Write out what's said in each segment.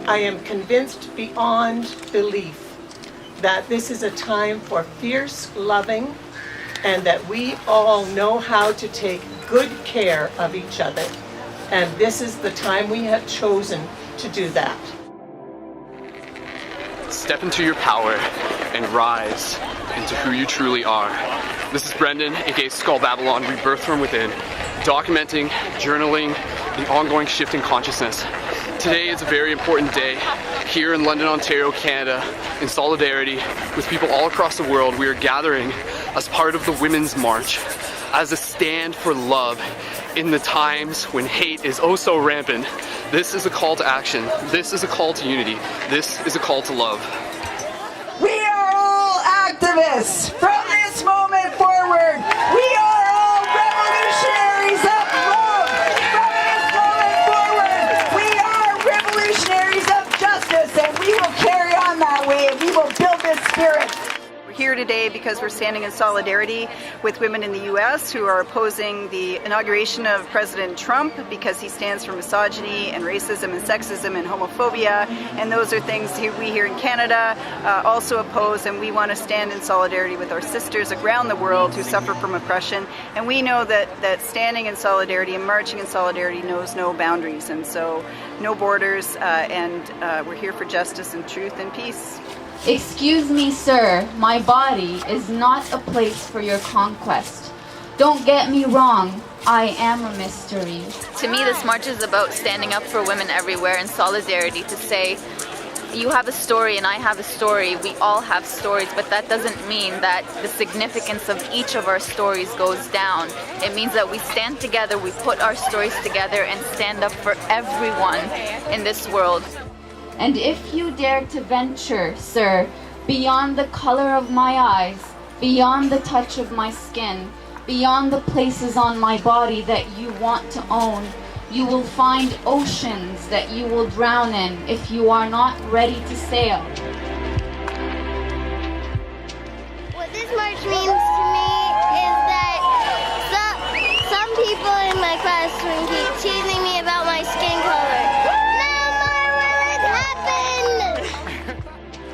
I am convinced beyond belief that this is a time for fierce loving and that we all know how to take good care of each other. And this is the time we have chosen to do that. Step into your power and rise into who you truly are. This is Brendon, aka Skull Babylon, rebirthed from within, documenting, journaling, the ongoing shift in consciousness. Today is a very important day here in London, Ontario, Canada, in solidarity with people all across the world. We are gathering as part of the Women's March as a stand for love in the times when hate is oh so rampant. This is a call to action. This is a call to unity. This is a call to love. We are all activists. From this moment forward, we are all revolutionaries of love. From this moment forward, we are revolutionaries of justice, and we will carry on that way, and we will build this spirit. We're here today because we're standing in solidarity with women in the U.S. who are opposing the inauguration of President Trump because he stands for misogyny and racism and sexism and homophobia, and those are things we here in Canada also oppose, and we want to stand in solidarity with our sisters around the world who suffer from oppression. And we know that standing in solidarity and marching in solidarity knows no boundaries, and so no borders, and we're here for justice and truth and peace. Excuse me, sir, my body is not a place for your conquest. Don't get me wrong, I am a mystery. To me, this march is about standing up for women everywhere in solidarity to say, you have a story and I have a story, we all have stories, but that doesn't mean that the significance of each of our stories goes down. It means that we stand together, we put our stories together and stand up for everyone in this world. And if you dare to venture, sir, beyond the color of my eyes, beyond the touch of my skin, beyond the places on my body that you want to own, you will find oceans that you will drown in if you are not ready to sail. What this march means to me is that some people in my classroom keep teasing me about my skin color.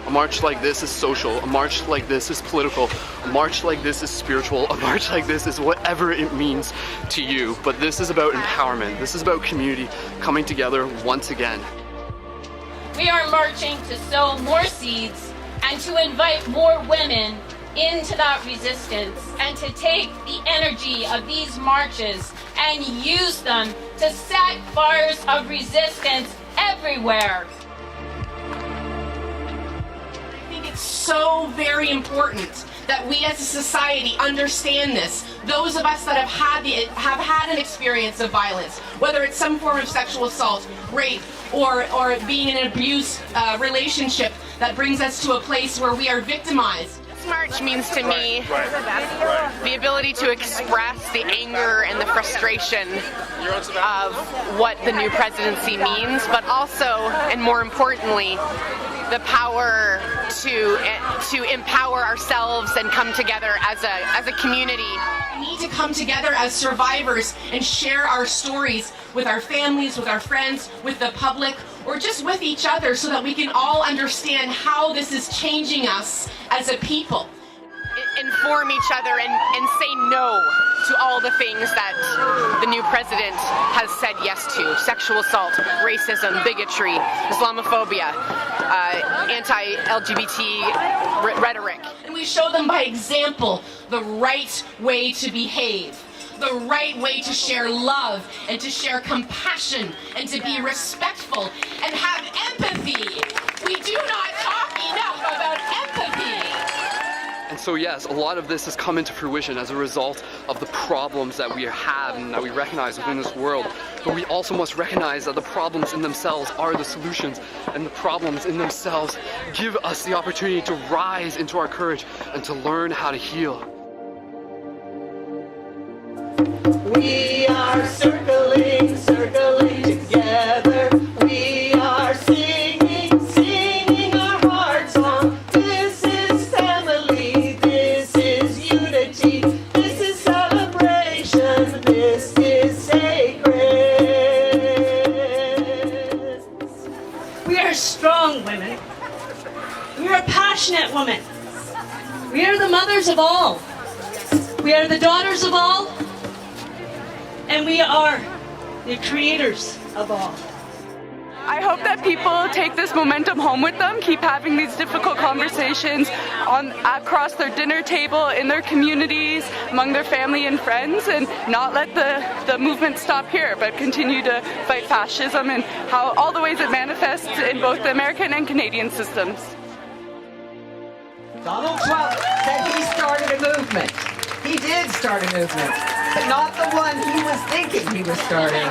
A march like this is social, a march like this is political, a march like this is spiritual, a march like this is whatever it means to you. But this is about empowerment, this is about community coming together once again. We are marching to sow more seeds and to invite more women into that resistance and to take the energy of these marches and use them to set fires of resistance everywhere. It's so very important that we as a society understand this. Those of us that have had an experience of violence, whether it's some form of sexual assault, rape, or being in an abuse relationship that brings us to a place where we are victimized. This march means to me the ability to express the anger and the frustration of what the new presidency means, but also, and more importantly, the power to empower ourselves and come together as a community. We need to come together as survivors and share our stories with our families, with our friends, with the public, or just with each other so that we can all understand how this is changing us as a people. Inform each other and say no to all the things that the new president has said yes to. Sexual assault, racism, bigotry, Islamophobia, anti-LGBT rhetoric. And we show them by example the right way to behave, the right way to share love and to share compassion and to be respectful and have empathy. We do not talk enough about empathy. And so yes, a lot of this has come into fruition as a result of the problems that we have and that we recognize within this world. But we also must recognize that the problems in themselves are the solutions, and the problems in themselves give us the opportunity to rise into our courage and to learn how to heal. We are circling, circling together. We are singing, singing our heart song. This is family, this is unity, this is celebration, this is sacred. We are daughters of all. We are the daughters of all, and we are the creators of all. I hope that people take this momentum home with them, keep having these difficult conversations across their dinner table, in their communities, among their family and friends, and not let the movement stop here, but continue to fight fascism and all the ways it manifests in both the American and Canadian systems. Donald Trump said he started a movement. He did start a movement, but not the one he was thinking he was starting.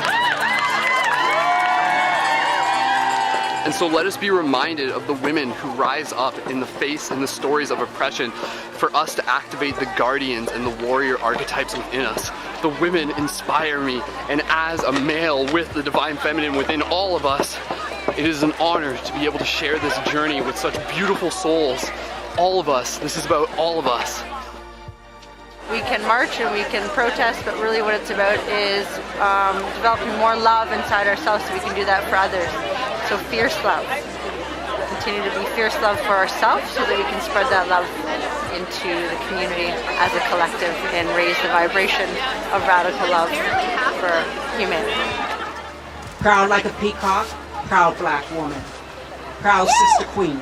And so let us be reminded of the women who rise up in the face and the stories of oppression for us to activate the guardians and the warrior archetypes within us. The women inspire me, and as a male with the divine feminine within all of us, it is an honor to be able to share this journey with such beautiful souls. All of us. This is about all of us. We can march and we can protest, but really what it's about is developing more love inside ourselves so we can do that for others. So fierce love. Continue to be fierce love for ourselves so that we can spread that love into the community as a collective and raise the vibration of radical love for humanity. Proud like a peacock, proud black woman. Proud sister queen.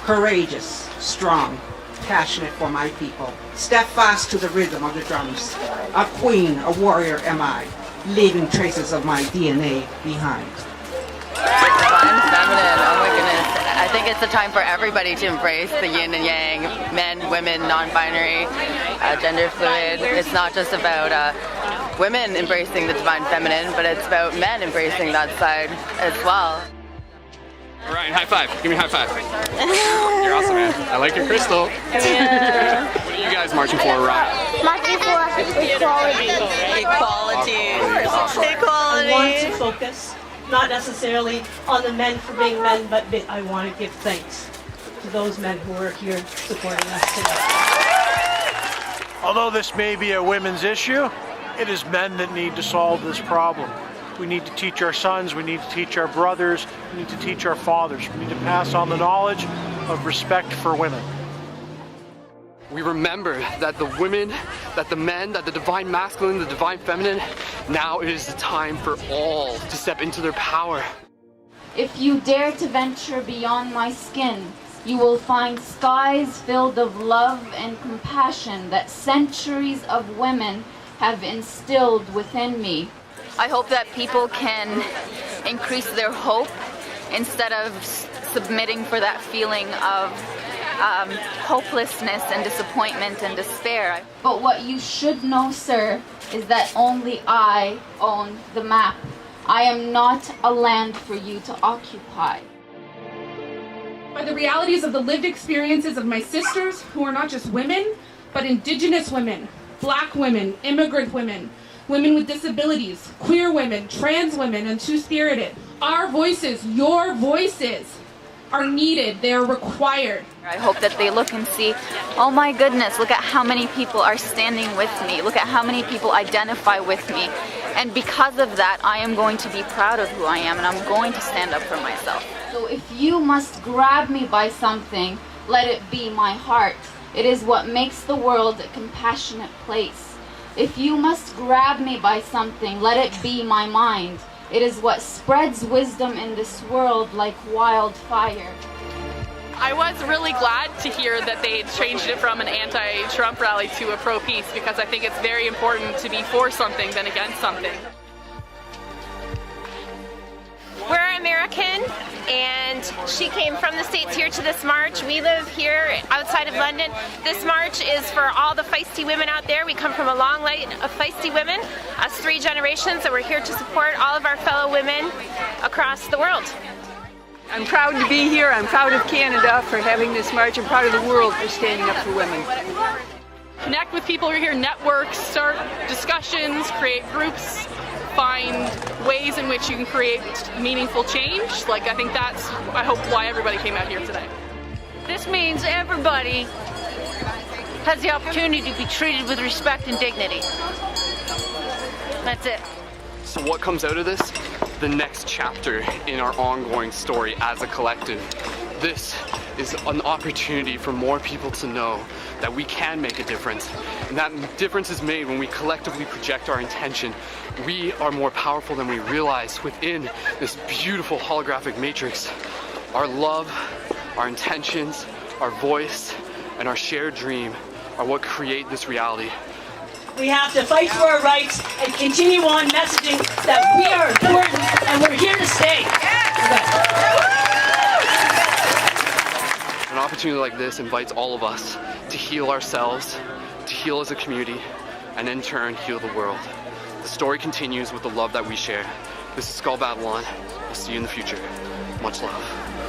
Courageous, strong, passionate for my people. Steadfast to the rhythm of the drums. A queen, a warrior am I, leaving traces of my DNA behind. Divine feminine, oh my goodness. I think it's a time for everybody to embrace the yin and yang, men, women, non-binary, gender fluid. It's not just about women embracing the divine feminine, but it's about men embracing that side as well. Ryan, high five. Give me a high five. You're awesome, man. I like your crystal. Yeah. What are you guys marching for, Ryan? Marching for equality. Equality. I want to focus not necessarily on the men for being men, but I want to give thanks to those men who are here supporting us today. Although this may be a women's issue, it is men that need to solve this problem. We need to teach our sons, we need to teach our brothers, we need to teach our fathers. We need to pass on the knowledge of respect for women. We remember that the women, that the men, that the divine masculine, the divine feminine, now it is the time for all to step into their power. If you dare to venture beyond my skin, you will find skies filled of love and compassion that centuries of women have instilled within me. I hope that people can increase their hope instead of submitting for that feeling of hopelessness and disappointment and despair. But what you should know, sir, is that only I own the map. I am not a land for you to occupy. By the realities of the lived experiences of my sisters, who are not just women, but Indigenous women, Black women, immigrant women, women with disabilities, queer women, trans women, and two-spirited. Our voices, your voices, are needed. They are required. I hope that they look and see, oh my goodness, look at how many people are standing with me. Look at how many people identify with me. And because of that, I am going to be proud of who I am, and I'm going to stand up for myself. So if you must grab me by something, let it be my heart. It is what makes the world a compassionate place. If you must grab me by something, let it be my mind. It is what spreads wisdom in this world like wildfire. I was really glad to hear that they changed it from an anti-Trump rally to a pro-peace, because I think it's very important to be for something than against something. We're American, and she came from the States here to this march. We live here outside of London. This march is for all the feisty women out there. We come from a long line of feisty women, us 3 generations, and we're here to support all of our fellow women across the world. I'm proud to be here. I'm proud of Canada for having this march. I'm proud of the world for standing up for women. Connect with people who are here, network, start discussions, create groups, find ways in which you can create meaningful change. Like, I think that's, I hope, why everybody came out here today. This means everybody has the opportunity to be treated with respect and dignity. That's it. So what comes out of this? The next chapter in our ongoing story as a collective. This is an opportunity for more people to know that we can make a difference. And that difference is made when we collectively project our intention. We are more powerful than we realize within this beautiful holographic matrix. Our love, our intentions, our voice, and our shared dream are what create this reality. We have to fight for our rights and continue on messaging that we are important and we're here to stay. An opportunity like this invites all of us to heal ourselves, to heal as a community, and in turn heal the world. The story continues with the love that we share. This is Skull Babylon. We'll see you in the future. Much love.